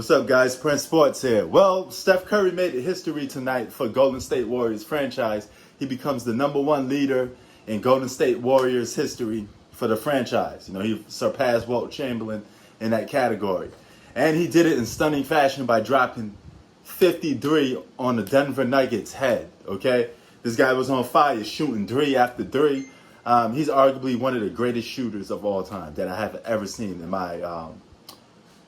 What's up, guys? Prince Sports here. Well, Steph Curry made history tonight for Golden State Warriors franchise. He becomes the #1 leader in Golden State Warriors history for the franchise. You know, he surpassed Wilt Chamberlain in that category. And he did it in stunning fashion by dropping 53 on the Denver Nuggets head, okay? This guy was on fire, shooting three after three. He's arguably one of the greatest shooters of all time that I have ever seen in my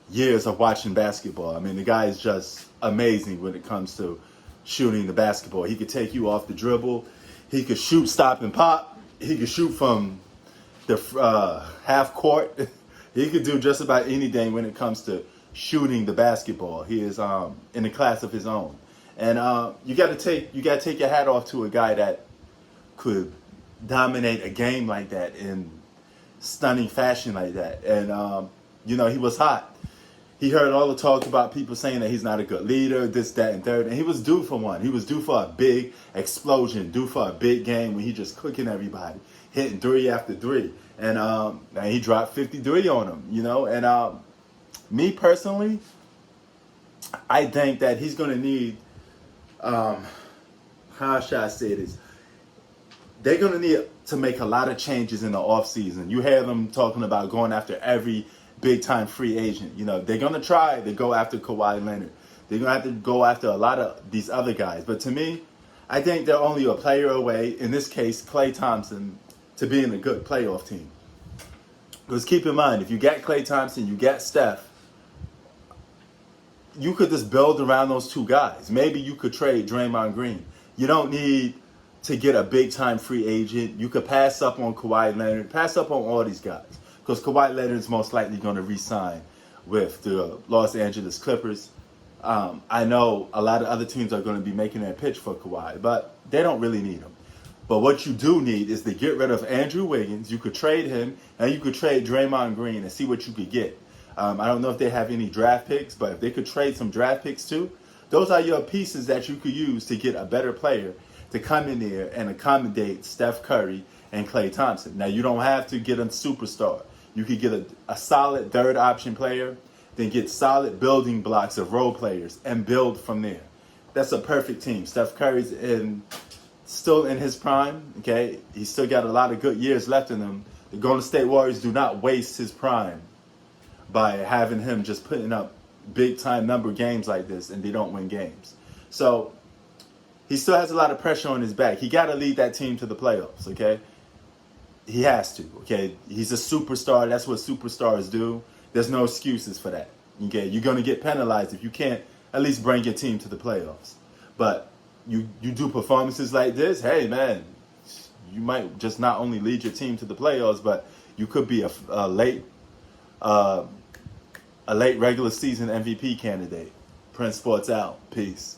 years of watching basketball. I mean, the guy is just amazing when it comes to shooting the basketball. He could take you off the dribble. He could shoot, stop, and pop. He could shoot from the half court. He could do just about anything when it comes to shooting the basketball. He is in a class of his own. And you got to take your hat off to a guy that could dominate a game like that in stunning fashion like that. And you know, he was hot. He heard all the talk about people saying that he's not a good leader, this, that, and third. And he was due for one. He was due for a big explosion, due for a big game when he just cooking everybody, hitting three after three. And he dropped 53 on him, you know. And me personally, I think that he's going to need, how should I say this? They're going to need to make a lot of changes in the offseason. You hear them talking about going after every big-time free agent. You know, they're going to try to go after Kawhi Leonard. They're going to have to go after a lot of these other guys. But to me, I think they're only a player away, in this case, Klay Thompson, to being a good playoff team. Because keep in mind, if you get Klay Thompson, you get Steph, you could just build around those two guys. Maybe you could trade Draymond Green. You don't need to get a big-time free agent. You could pass up on Kawhi Leonard, pass up on all these guys. Because Kawhi Leonard is most likely going to re-sign with the Los Angeles Clippers. I know a lot of other teams are going to be making their pitch for Kawhi, but they don't really need him. But what you do need is to get rid of Andrew Wiggins. You could trade him, and you could trade Draymond Green and see what you could get. I don't know if they have any draft picks, but if they could trade some draft picks too, those are your pieces that you could use to get a better player to come in there and accommodate Steph Curry and Klay Thompson. Now, you don't have to get a superstar. You could get a solid third option player, then get solid building blocks of role players and build from there. That's a perfect team. Steph Curry's still in his prime, okay? He's still got a lot of good years left in him. The Golden State Warriors do not waste his prime by having him just putting up big-time number games like this, and they don't win games. So he still has a lot of pressure on his back. He got to lead that team to the playoffs, okay? He has to, okay? He's a superstar. That's what superstars do. There's no excuses for that, okay? You're going to get penalized if you can't at least bring your team to the playoffs. But you do performances like this, hey, man, you might just not only lead your team to the playoffs, but you could be a late regular season MVP candidate. Prince Sports out. Peace.